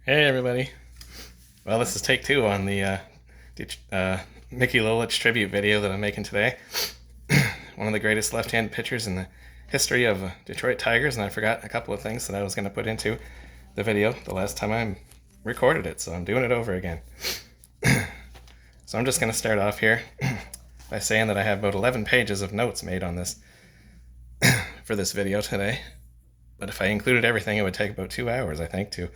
Hey everybody. Well, this is take two on the Mickey Lolich tribute video that I'm making today. One of the greatest left-handed pitchers in the history of Detroit Tigers, and I forgot a couple of things that I was going to put into the video the last time I recorded it, so I'm doing it over again. So I'm just going to start off here by saying that I have about 11 pages of notes made on this for this video today. But if I included everything, it would take about 2 hours, I think, to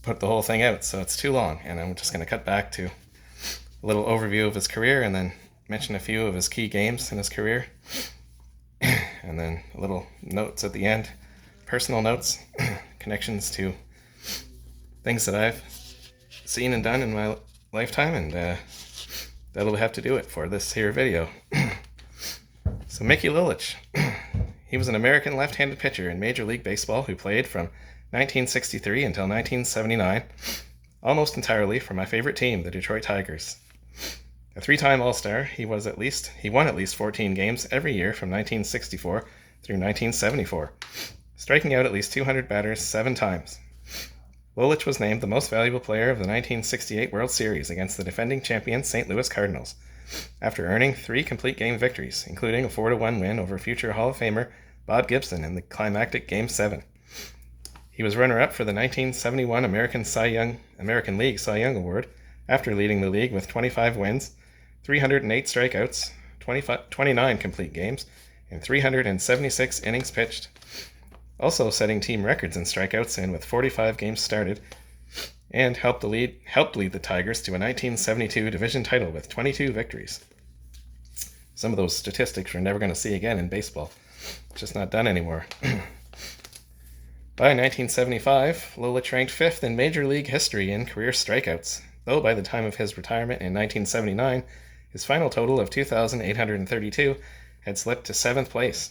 put the whole thing out, so it's too long, and I'm just going to cut back to a little overview of his career and then mention a few of his key games in his career, and then a little notes at the end, personal notes, connections to things that I've seen and done in my lifetime, and that'll have to do it for this here video. So Mickey Lolich, he was an American left-handed pitcher in Major League Baseball who played from 1963 until 1979, almost entirely for my favorite team, the Detroit Tigers. A three-time All-Star, he won at least 14 games every year from 1964 through 1974, striking out at least 200 batters 7 times. Lolich was named the most valuable player of the 1968 World Series against the defending champion St. Louis Cardinals, after earning 3 complete game victories, including a 4-1 win over future Hall of Famer Bob Gibson in the climactic Game 7. He was runner-up for the 1971 American League Cy Young Award after leading the league with 25 wins, 308 strikeouts, 29 complete games, and 376 innings pitched. Also setting team records in strikeouts and with 45 games started, and helped lead the Tigers to a 1972 division title with 22 victories. Some of those statistics we're never going to see again in baseball. It's just not done anymore. By 1975, Lolich ranked 5th in Major League history in career strikeouts, though by the time of his retirement in 1979, his final total of 2,832 had slipped to 7th place.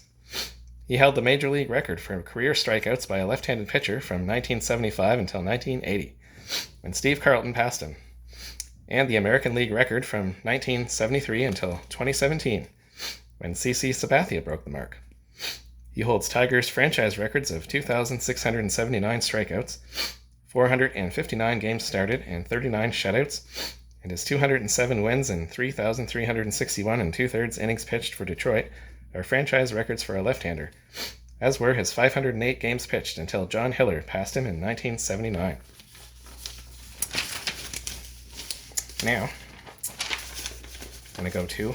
He held the Major League record for career strikeouts by a left-handed pitcher from 1975 until 1980, when Steve Carlton passed him, and the American League record from 1973 until 2017, when CC Sabathia broke the mark. He holds Tigers franchise records of 2,679 strikeouts, 459 games started, and 39 shutouts, and his 207 wins and 3,361 2/3 innings pitched for Detroit are franchise records for a left-hander, as were his 508 games pitched until John Hiller passed him in 1979. Now, I'm going to go to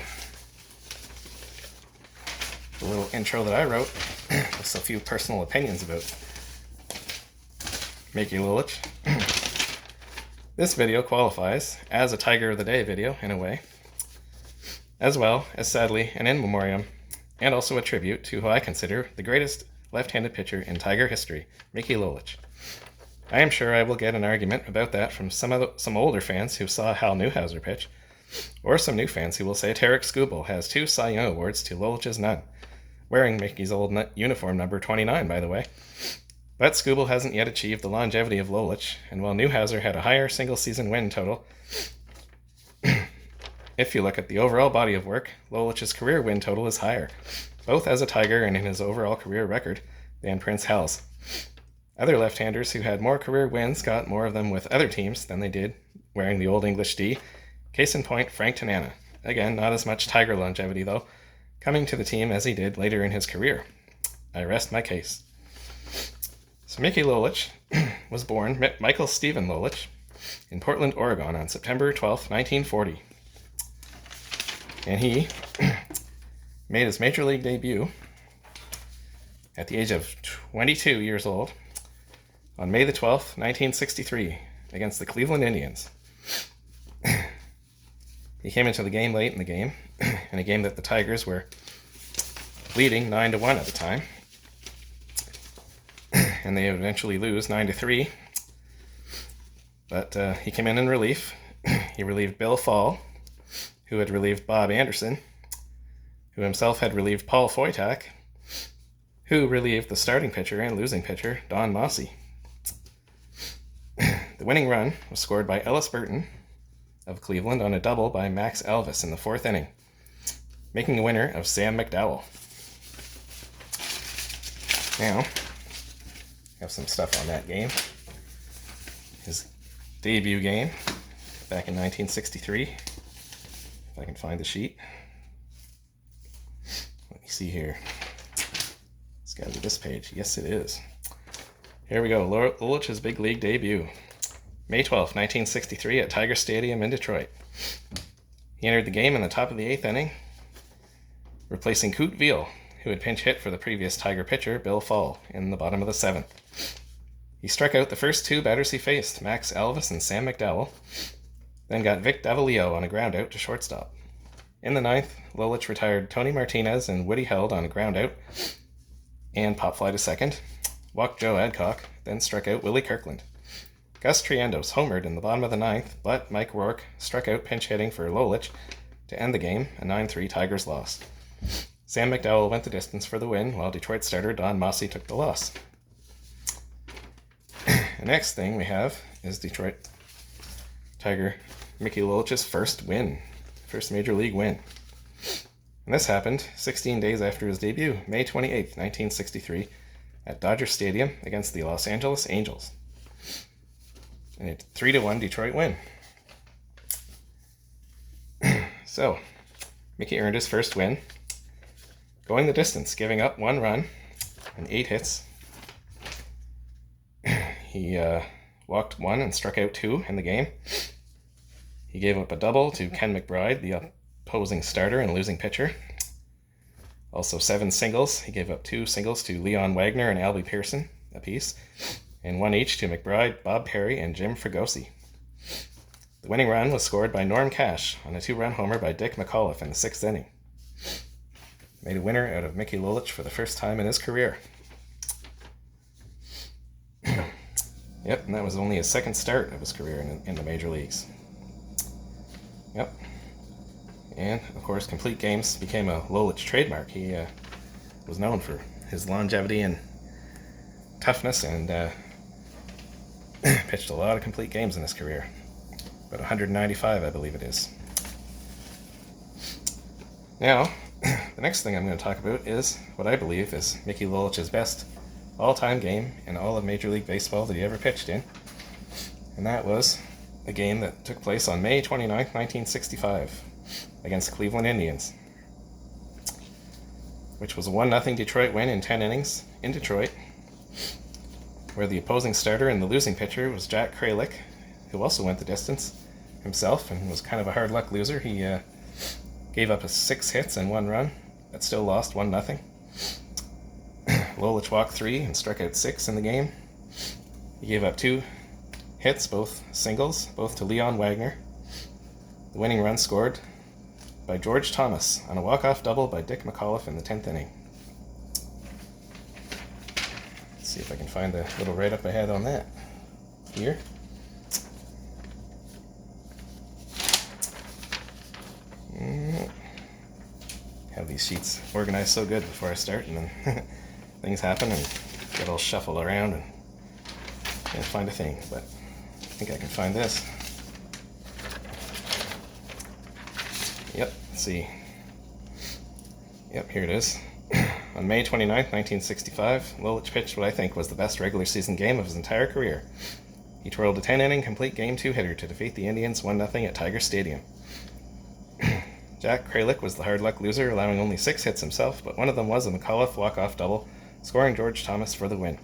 the little intro that I wrote with a few personal opinions about Mickey Lolich. This video qualifies as a Tiger of the Day video, in a way, as well as, sadly, an in memoriam, and also a tribute to who I consider the greatest left-handed pitcher in Tiger history, Mickey Lolich. I am sure I will get an argument about that from some older fans who saw Hal Newhouser pitch, or some new fans who will say Tarek Skubal has 2 Cy Young Awards to Lolich's none, wearing Mickey's old uniform number 29, by the way. But Skubal hasn't yet achieved the longevity of Lolich, and while Newhouser had a higher single-season win total, if you look at the overall body of work, Lolich's career win total is higher, both as a Tiger and in his overall career record, than Prince Hal's. Other left-handers who had more career wins got more of them with other teams than they did wearing the Old English D. Case in point, Frank Tanana. Again, not as much Tiger longevity, though, coming to the team as he did later in his career. I rest my case. So Mickey Lolich was born Michael Stephen Lolich in Portland, Oregon on September 12, 1940. And he made his Major League debut at the age of 22 years old on May the 12th, 1963, against the Cleveland Indians. He came into the game late in the game, in a game that the Tigers were leading 9-1 at the time, and they would eventually lose 9-3. But he came in relief. He relieved Bill Fall, who had relieved Bob Anderson, who himself had relieved Paul Foytak, who relieved the starting pitcher and losing pitcher, Don Mossy. The winning run was scored by Ellis Burton of Cleveland on a double by Max Alvis in the 4th inning, making a winner of Sam McDowell. Now, have some stuff on that game. his debut game back in 1963. If I can find the sheet. Let me see here. It's got to be this page. Yes, it is. Here we go. Lolich's big league debut. May 12th, 1963 at Tiger Stadium in Detroit. He entered the game in the top of the 8th inning, replacing Coot Veal, who had pinch hit for the previous Tiger pitcher, Bill Fall, in the bottom of the 7th. He struck out the first 2 batters he faced, Max Alvis and Sam McDowell, then got Vic Davalillo on a ground out to shortstop. In the 9th, Lolich retired Tony Martinez and Woody Held on a ground out and pop fly to second, walked Joe Adcock, then struck out Willie Kirkland. Gus Triendos homered in the bottom of the 9th, but Mike Rourke struck out pinch hitting for Lolich to end the game, a 9-3 Tigers loss. Sam McDowell went the distance for the win, while Detroit starter Don Mossy took the loss. The next thing we have is Detroit Tiger Mickey Lolich's first major league win. And this happened 16 days after his debut, May 28th, 1963, at Dodger Stadium against the Los Angeles Angels. And a 3-1 Detroit win. So, Mickey earned his first win, going the distance, giving up 1 run and 8 hits. He walked 1 and struck out 2 in the game. He gave up a double to Ken McBride, the opposing starter and losing pitcher. Also 7 singles. He gave up 2 singles to Leon Wagner and Albie Pearson apiece, and 1 each to McBride, Bob Perry, and Jim Fregosi. The winning run was scored by Norm Cash on a 2-run homer by Dick McAuliffe in the 6th inning. Made a winner out of Mickey Lolich for the first time in his career. Yep, and that was only his second start of his career in the major leagues. Yep. And, of course, complete games became a Lolich trademark. He was known for his longevity and toughness, and pitched a lot of complete games in his career. About 195, I believe it is. Now, the next thing I'm going to talk about is what I believe is Mickey Lolich's best all-time game in all of Major League Baseball that he ever pitched in. And that was a game that took place on May 29th, 1965 against Cleveland Indians, which was a 1-0 Detroit win in 10 innings in Detroit, where the opposing starter and the losing pitcher was Jack Kralik, who also went the distance himself and was kind of a hard luck loser. He gave up 6 hits and 1 run, but still lost 1-0. Lolich walked 3 and struck out 6 in the game. He gave up 2 hits, both singles, both to Leon Wagner. The winning run scored by George Thomas on a walk-off double by Dick McAuliffe in the 10th inning. Let's see if I can find the little write-up I had on that here. Have these sheets organized so good before I start, and then things happen and get all shuffled around and can't find a thing, but I think I can find this. Yep, let's see. Yep, here it is. On May 29th, 1965, Lolich pitched what I think was the best regular season game of his entire career. He twirled a 10-inning complete Game 2 hitter to defeat the Indians 1-0 at Tiger Stadium. Jack Kralik was the hard luck loser, allowing only 6 hits himself, but one of them was a McAuliffe walk-off double, scoring George Thomas for the win.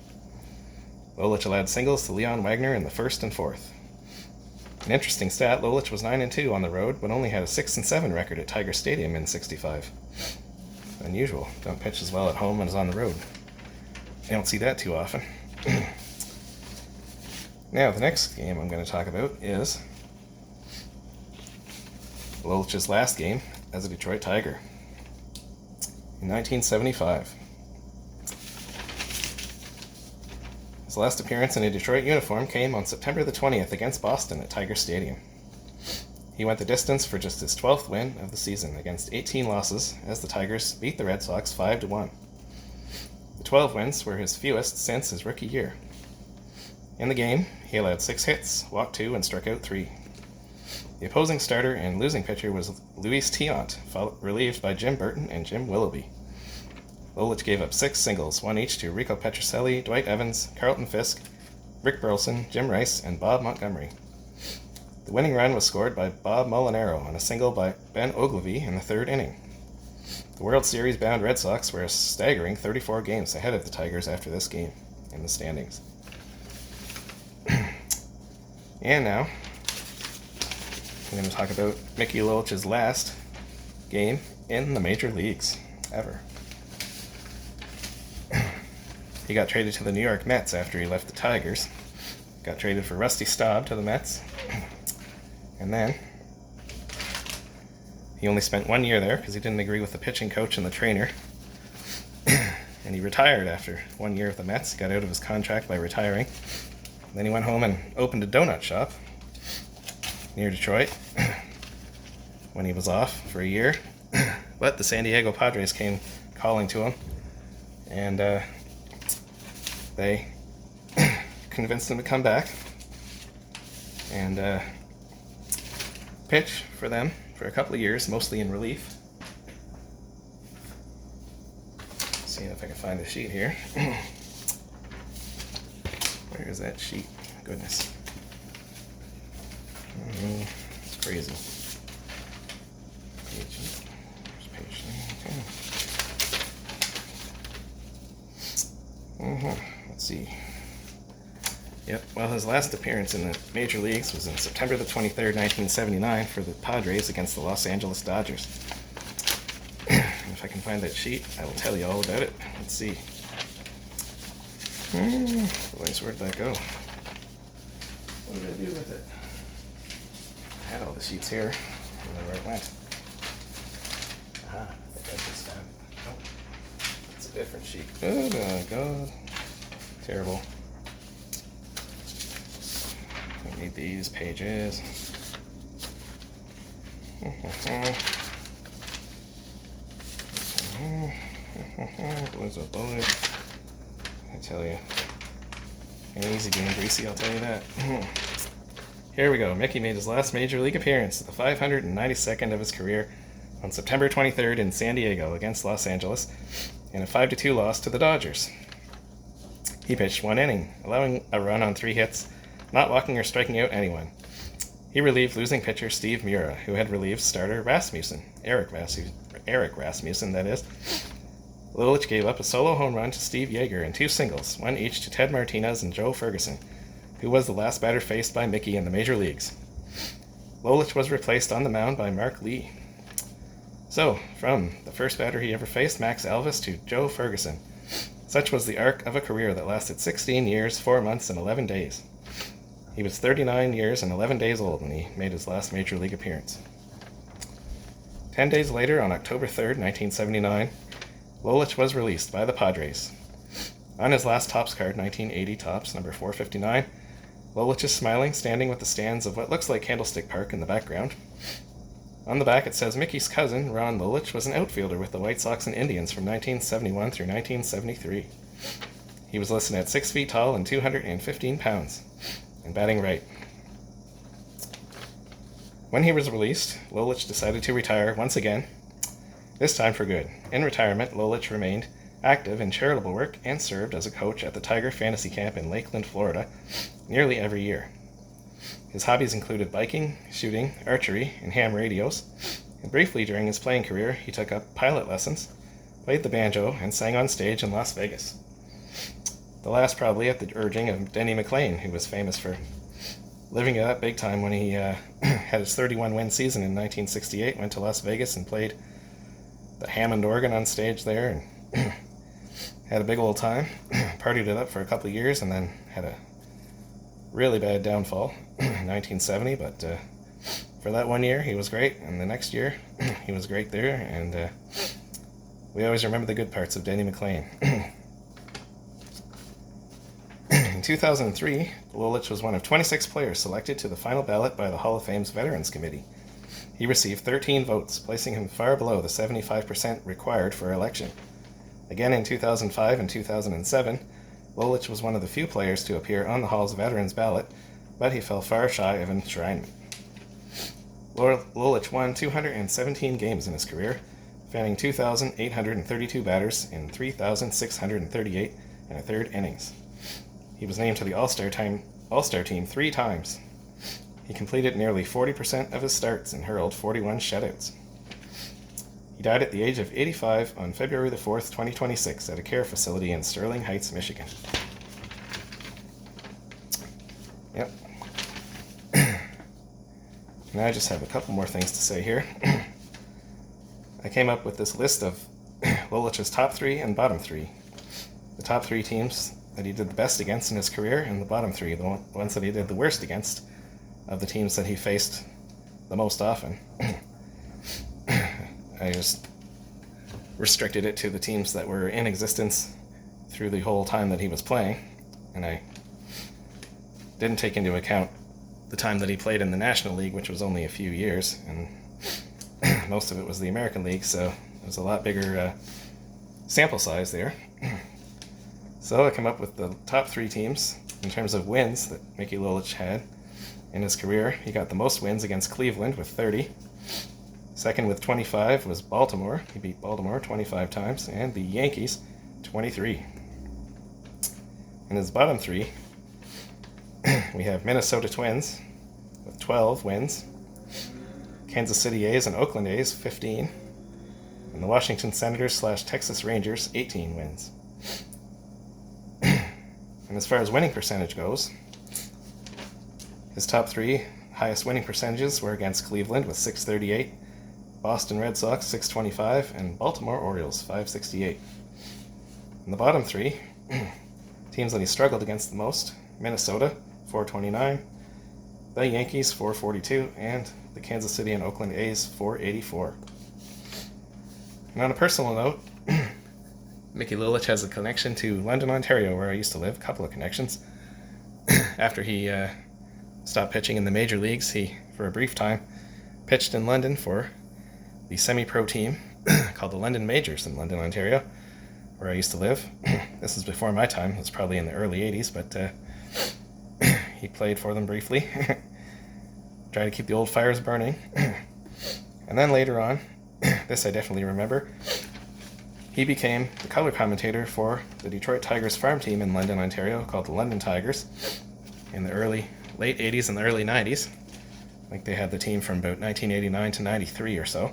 Lolich allowed singles to Leon Wagner in the 1st and 4th. An interesting stat, Lolich was 9-2 on the road, but only had a 6-7 record at Tiger Stadium in '65. Unusual. Don't pitch as well at home as on the road. You don't see that too often. Now, the next game I'm going to talk about is Lolich's last game as a Detroit Tiger in 1975. His last appearance in a Detroit uniform came on September the 20th against Boston at Tiger Stadium. He went the distance for just his 12th win of the season against 18 losses as the Tigers beat the Red Sox 5-1. The 12 wins were his fewest since his rookie year. In the game, he allowed 6 hits, walked 2, and struck out 3. The opposing starter and losing pitcher was Luis Tiant, relieved by Jim Burton and Jim Willoughby. Lolich gave up 6 singles, 1 each to Rico Petrocelli, Dwight Evans, Carlton Fisk, Rick Burleson, Jim Rice, and Bob Montgomery. The winning run was scored by Bob Molinaro on a single by Ben Ogilvy in the third inning. The World Series-bound Red Sox were a staggering 34 games ahead of the Tigers after this game in the standings. And now, I'm going to talk about Mickey Lolich's last game in the major leagues ever. He got traded to the New York Mets after he left the Tigers. Got traded for Rusty Staub to the Mets. And then he only spent 1 year there because he didn't agree with the pitching coach and the trainer. And he retired after 1 year with the Mets. He got out of his contract by retiring. Then he went home and opened a donut shop near Detroit when he was off for a year. But the San Diego Padres came calling to him, and they convinced him to come back and pitch for them for a couple of years, mostly in relief. Seeing if I can find the sheet here. Where is that sheet? Goodness. It's crazy. Page 9. Let's see. Yep, well, his last appearance in the major leagues was on September the 23rd, 1979 for the Padres against the Los Angeles Dodgers. If I can find that sheet, I will tell you all about it. Let's see. Boys, where'd that go? What did I do with it? I had all the sheets here. I don't know where it went. I think I just found it. Oh, it's a different sheet. Oh my god. Terrible. I need these pages. Boys, oh boys. I tell you. Ain't easy being greasy, I'll tell you that. Here we go. Mickey made his last major league appearance, the 592nd of his career, on September 23rd in San Diego against Los Angeles, in a 5-2 loss to the Dodgers. He pitched 1 inning, allowing a run on 3 hits, not walking or striking out anyone. He relieved losing pitcher Steve Mura, who had relieved starter Eric Rasmussen, that is. Lolich gave up a solo home run to Steve Yeager and 2 singles, one each to Ted Martinez and Joe Ferguson, who was the last batter faced by Mickey in the major leagues. Lolich was replaced on the mound by Mark Lee. So, from the first batter he ever faced, Max Alvis, to Joe Ferguson. Such was the arc of a career that lasted 16 years, 4 months, and 11 days. He was 39 years and 11 days old when he made his last major league appearance. 10 days later, on October 3rd, 1979, Lolich was released by the Padres. On his last Topps card, 1980 Topps, number 459, Lolich is smiling, standing with the stands of what looks like Candlestick Park in the background. On the back it says Mickey's cousin, Ron Lolich, was an outfielder with the White Sox and Indians from 1971 through 1973. He was listed at 6 feet tall and 215 pounds, and batting right. When he was released, Lolich decided to retire once again, this time for good. In retirement, Lolich remained active in charitable work and served as a coach at the Tiger Fantasy Camp in Lakeland, Florida, nearly every year. His hobbies included biking, shooting, archery, and ham radios, and briefly during his playing career, he took up pilot lessons, played the banjo, and sang on stage in Las Vegas. The last probably at the urging of Denny McLain, who was famous for living it up big time when he had his 31-win season in 1968, went to Las Vegas and played the Hammond organ on stage there, and had a big old time, partied it up for a couple of years, and then had a really bad downfall in 1970, but for that 1 year, he was great, and the next year, he was great there, and we always remember the good parts of Denny McLain. In 2003, Lolich was one of 26 players selected to the final ballot by the Hall of Fame's Veterans Committee. He received 13 votes, placing him far below the 75% required for election. Again in 2005 and 2007, Lolich was one of the few players to appear on the Hall's Veterans ballot, but he fell far shy of enshrinement. Lolich won 217 games in his career, fanning 2,832 batters in 3,638 and a third innings. He was named to the All-Star team 3 times. He completed nearly 40% of his starts and hurled 41 shutouts. He died at the age of 85 on February the 4th, 2026 at a care facility in Sterling Heights, Michigan. Yep. Now I just have a couple more things to say here. I came up with this list of Lolich's top 3 and bottom 3. The top 3 teams that he did the best against in his career, and the bottom 3, the ones that he did the worst against, of the teams that he faced the most often. I just restricted it to the teams that were in existence through the whole time that he was playing, and I didn't take into account the time that he played in the National League, which was only a few years, and most of it was the American League, so it was a lot bigger sample size there. So I come up with the top 3 teams in terms of wins that Mickey Lolich had in his career. He got the most wins against Cleveland with 30. Second with 25 was Baltimore. He beat Baltimore 25 times, and the Yankees 23. In his bottom 3, we have Minnesota Twins with 12 wins, Kansas City A's and Oakland A's 15, and the Washington Senators / Texas Rangers 18 wins. And as far as winning percentage goes, his top 3 highest winning percentages were against Cleveland with 638, Boston Red Sox 625, and Baltimore Orioles 568. In the bottom 3, teams that he struggled against the most: Minnesota 429, the Yankees 442, and the Kansas City and Oakland A's 484. And on a personal note, Mickey Lolich has a connection to London, Ontario, where I used to live, a couple of connections. After he stopped pitching in the major leagues, he, for a brief time, pitched in London for the semi-pro team called the London Majors in London, Ontario, where I used to live. This is before my time. It was probably in the early 80s, but he played for them briefly. Tried to keep the old fires burning. And then later on, this I definitely remember, he became the color commentator for the Detroit Tigers farm team in London, Ontario, called the London Tigers, in the late 80s and the early 90s. I think they had the team from about 1989 to 93 or so.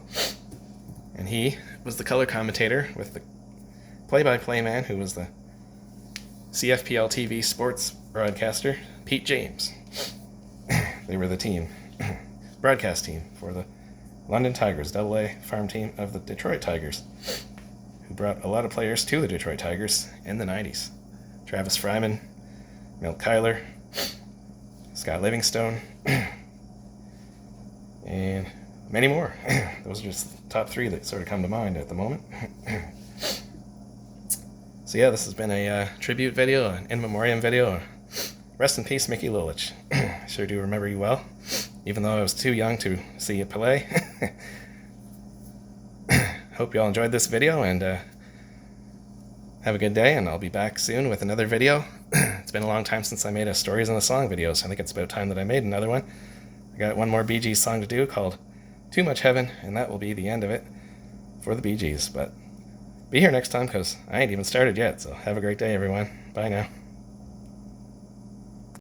And he was the color commentator with the play-by-play man who was the CFPL TV sports broadcaster, Pete James. They were the team, broadcast team for the London Tigers, AA farm team of the Detroit Tigers, who brought a lot of players to the Detroit Tigers in the 90s. Travis Fryman, Milt Kyler, Scott Livingstone, and many more. Those are just the top 3 that sort of come to mind at the moment. So yeah, this has been a tribute video, an in memoriam video. Rest in peace, Mickey Lolich. I sure do remember you well, even though I was too young to see you play. Hope you all enjoyed this video, and have a good day, and I'll be back soon with another video. It's been a long time since I made a Stories in a Song video, so I think it's about time that I made another one. I got one more Bee Gees song to do called Too Much Heaven, and that will be the end of it for the Bee Gees. But be here next time, because I ain't even started yet, so have a great day, everyone. Bye now.